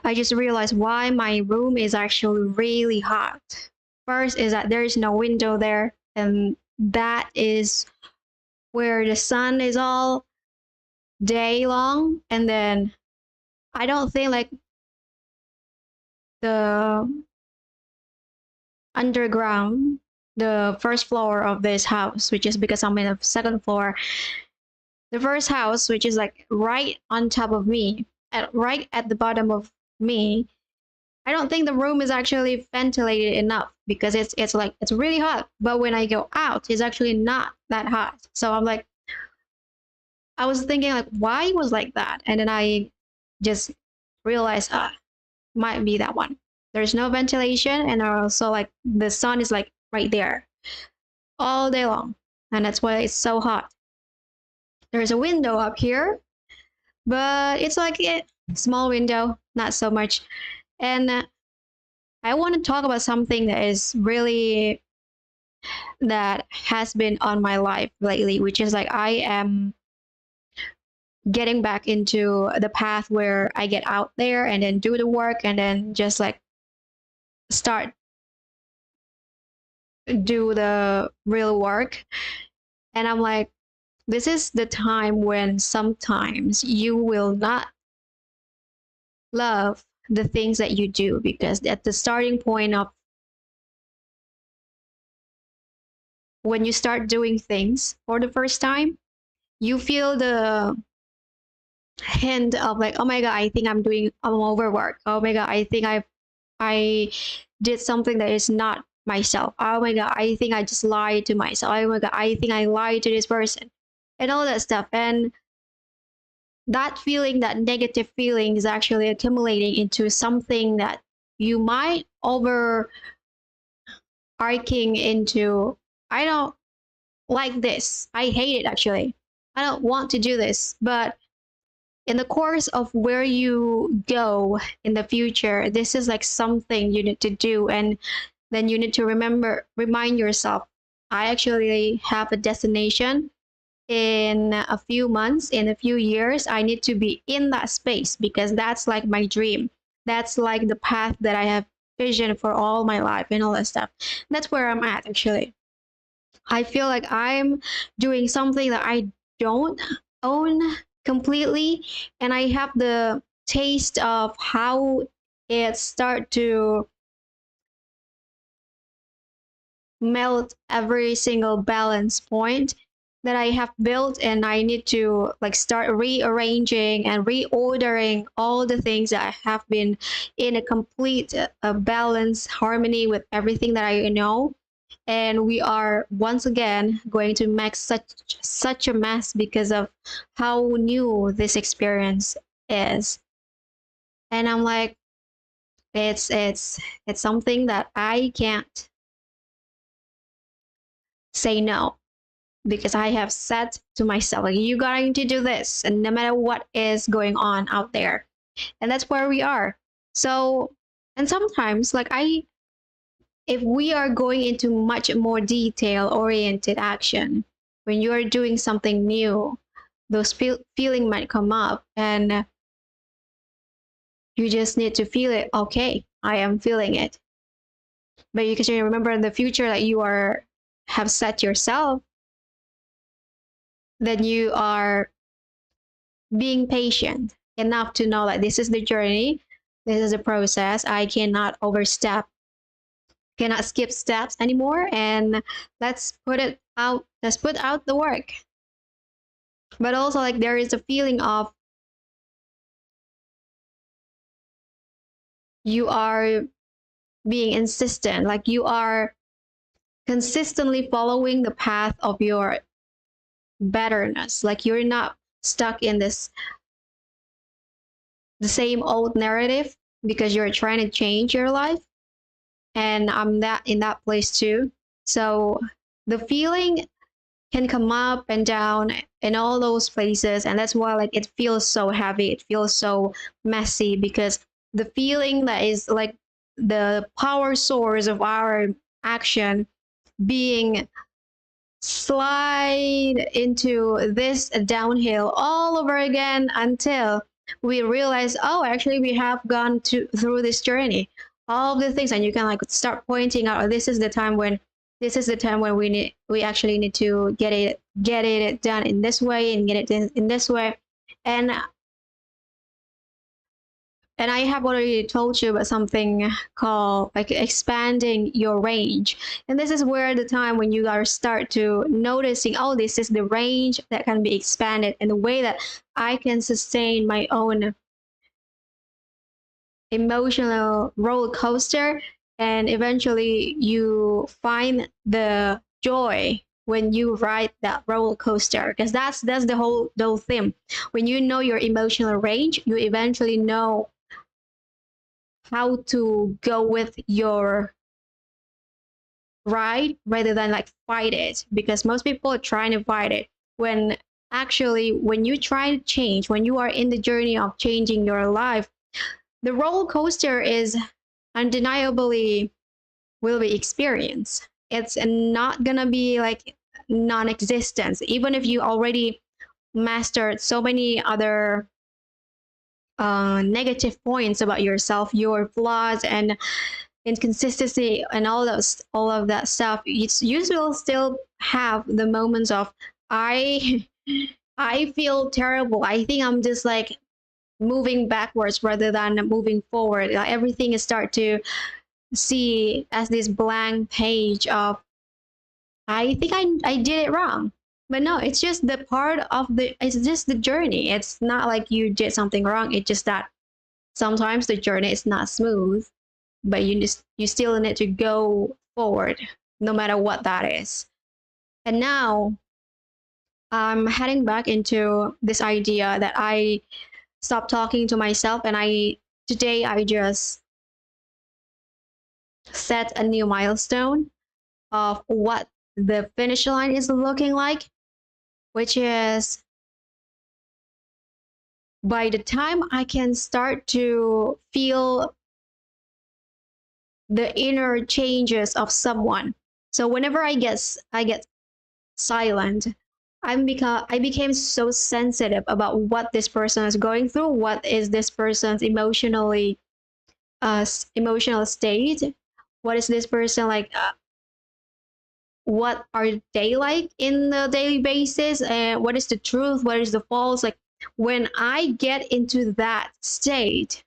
I just realized why my room is actually really hot. First is that there is no window there, and that is where the sun is all day long. And then I don't think like the underground, the first floor of this house, which is because I'm in the second floor, the first house, which is like right on top of me, right at the bottom of me, I don't think the room is actually ventilated enough because it's like it's really hot. But when I go out, it's actually not that hot. So I'm like, I was thinking like, why it was like that, and then I just realized, might be that one. There's no ventilation, and also like the sun is like right there all day long, and that's why it's so hot. There's a window up here, but it's like a small window, not so much. And I want to talk about something that is really that has been on my life lately, which is like I am getting back into the path where I get out there and then do the work and then just like start do the real work. And I'm like, this is the time when sometimes you will not love the things that you do, because at the starting point of when you start doing things for the first time, you feel the hint of like, oh my god, I think I'm overworked. Oh my god, I think I did something that is not myself. Oh my god, I think I just lied to myself. Oh my god, I think I lied to this person, and all that stuff. And that feeling, that negative feeling, is actually accumulating into something that you might overarching into. I don't like this. I hate it actually. I don't want to do this. But in the course of where you go in the future, this is like something you need to do. And then you need to remind yourself, I actually have a destination in a few months, in a few years. I need to be in that space because that's like my dream. That's like the path that I have vision for all my life and all that stuff. That's where I'm at actually. I feel like I'm doing something that I don't own completely, and I have the taste of how it start to melt every single balance point that I have built, and I need to like start rearranging and reordering all the things that I have been in a complete balance harmony with everything that I know. And we are once again going to make such a mess because of how new this experience is. And I'm like, it's something that I can't say no, because I have said to myself, like, you're going to do this, and no matter what is going on out there. And that's where we are. So, and sometimes, like, if we are going into much more detail oriented action, when you're doing something new, those feeling might come up, and you just need to feel it. Okay, I am feeling it. But you can remember in the future that you have set yourself, then you are being patient enough to know that this is the journey, this is a process. I cannot overstep, cannot skip steps anymore, and let's put it out. Let's put out the work. But also, like, there is a feeling of you are being insistent, like you are consistently following the path of your betterness. Like you're not stuck in the same old narrative because you're trying to change your life. And I'm in that place too. So the feeling can come up and down in all those places, and that's why like it feels so heavy, it feels so messy, because the feeling that is like the power source of our action being slide into this downhill all over again until we realize, oh, actually we have gone to through this journey, all of the things, and you can like start pointing out, oh, this is the time when we actually need to get it done in this way and get it in this way. and and I have already told you about something called like expanding your range. And this is where the time when you gotta start to noticing, oh, this is the range that can be expanded and the way that I can sustain my own emotional roller coaster. And eventually you find the joy when you ride that roller coaster, because that's the whole thing. When you know your emotional range, you eventually know how to go with your ride rather than like fight it, because most people are trying to fight it, when actually when you try to change, when you are in the journey of changing your life, the roller coaster is undeniably will be experienced. It's not gonna be like non-existence, even if you already mastered so many other negative points about yourself, your flaws and inconsistency and all of that stuff. You will still have the moments of I I feel terrible. I think I'm just like moving backwards rather than moving forward. Like everything is start to see as this blank page of I think I did it wrong. But no, it's just the part of it's just the journey. It's not like you did something wrong. It's just that sometimes the journey is not smooth, but you still need to go forward no matter what that is. And now I'm heading back into this idea that I stopped talking to myself, and today I just set a new milestone of what the finish line is looking like, which is by the time I can start to feel the inner changes of someone. So whenever I get silent, I became so sensitive about what this person is going through, what is this person's emotional state, what is this person like, what are they like in the daily basis, and what is the truth, what is the false. Like when I get into that state,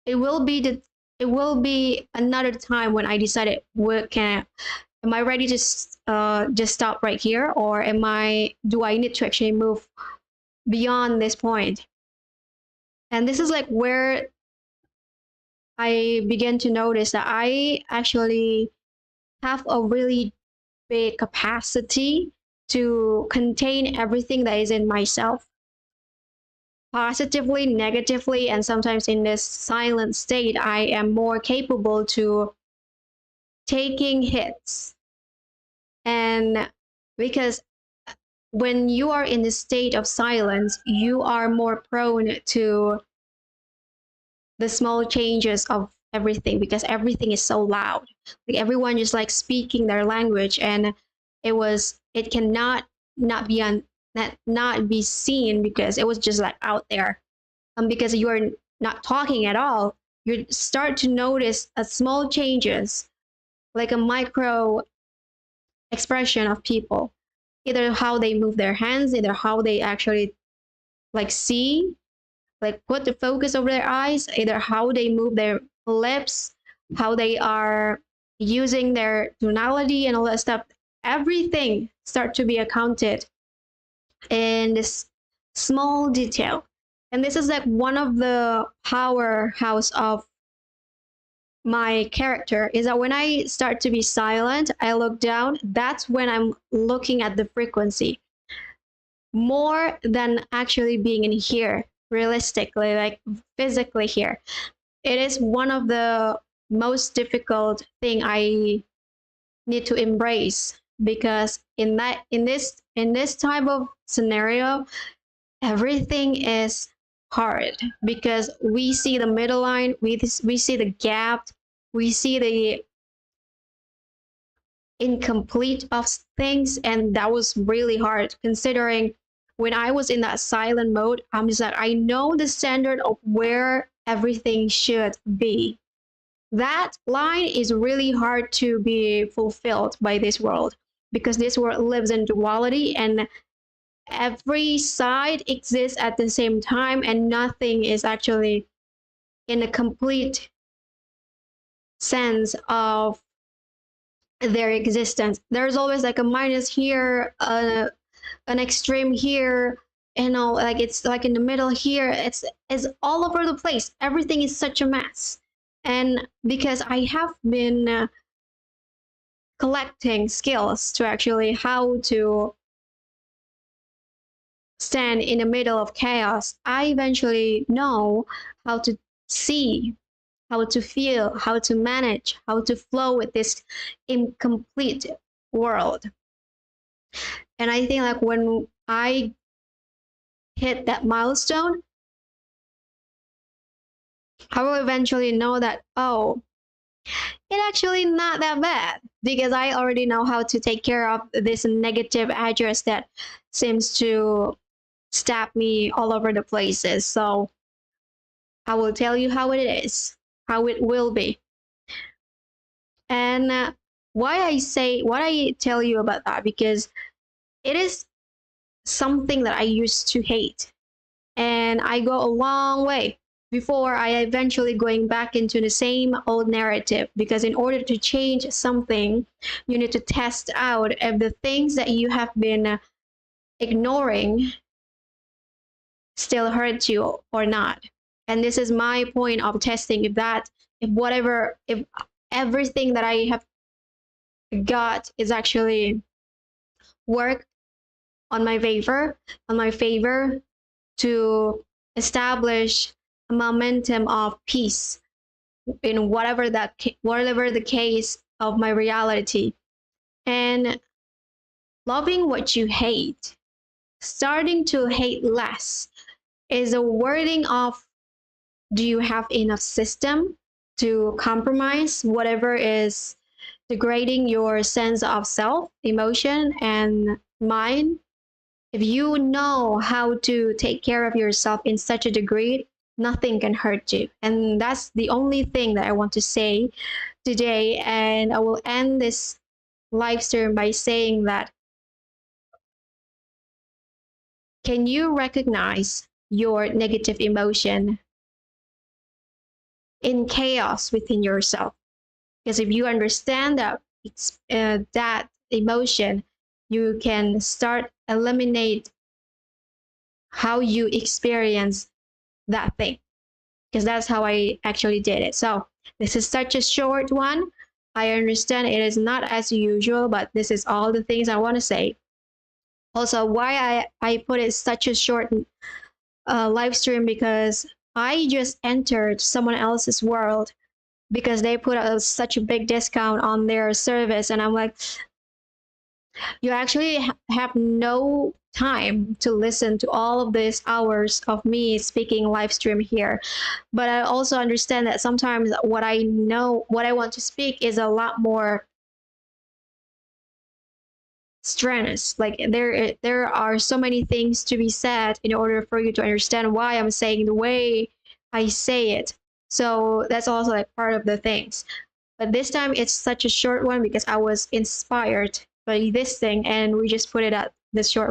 it will be another time when I decided, what can am I ready to just stop right here, or do I need to actually move beyond this point? And this is like where I began to notice that I actually have a really big capacity to contain everything that is in myself, positively, negatively, and sometimes in this silent state, I am more capable to taking hits. And because when you are in the state of silence, you are more prone to the small changes of everything, because everything is so loud. Like everyone just like speaking their language, and it cannot not be not be seen, because it was just like out there. Because you are not talking at all, you start to notice a small changes, like a micro expression of people, either how they move their hands, either how they actually like see, like put the focus over their eyes, either how they move their lips, how they are using their tonality and all that stuff. Everything start to be accounted in this small detail. And this is like one of the powerhouse of my character, is that when I start to be silent, I look down. That's when I'm looking at the frequency more than actually being in here, realistically, like physically here. It is one of the most difficult thing I need to embrace, because in this type of scenario, everything is hard, because we see the middle line, we see the gap, we see the incomplete of things, and that was really hard considering when I was in that silent mode, I'm just like, I know the standard of where everything should be. That line is really hard to be fulfilled by this world, because this world lives in duality, and every side exists at the same time, and nothing is actually in a complete sense of their existence. There's always like a minus here, an extreme here, like it's like in the middle here. It's all over the place. Everything is such a mess. And because I have been collecting skills to actually how to stand in the middle of chaos, I eventually know how to see, how to feel, how to manage, how to flow with this incomplete world. And I think like when I hit that milestone, I will eventually know that, oh, it's actually not that bad, because I already know how to take care of this negative address that seems to stab me all over the places. So I will tell you how it is, how it will be. And why I tell you about that, because it is something that I used to hate. And I go a long way before I eventually going back into the same old narrative, because in order to change something, you need to test out if the things that you have been ignoring still hurt you or not. And this is my point of testing, if everything that I have got is actually work on my favor to establish a momentum of peace in whatever the case of my reality. And loving what you hate, starting to hate less, is a wording of, do you have enough system to compromise whatever is degrading your sense of self, emotion, and mind? If you know how to take care of yourself in such a degree, nothing can hurt you. And that's the only thing that I want to say today. And I will end this live stream by saying that, can you recognize your negative emotion in chaos within yourself? Because if you understand that that emotion, you can start eliminate how you experience that thing, because that's how I actually did it. So this is such a short one. I understand it is not as usual, but this is all the things I want to say. Also, why I put it such a short live stream, because I just entered someone else's world, because they put such a big discount on their service, and I'm like, you actually have no time to listen to all of these hours of me speaking live stream here. But I also understand that sometimes what I want to speak is a lot more strenuous. Like there are so many things to be said in order for you to understand why I'm saying the way I say it. So that's also like part of the things. But this time it's such a short one because I was inspired by this thing, and we just put it at this short one.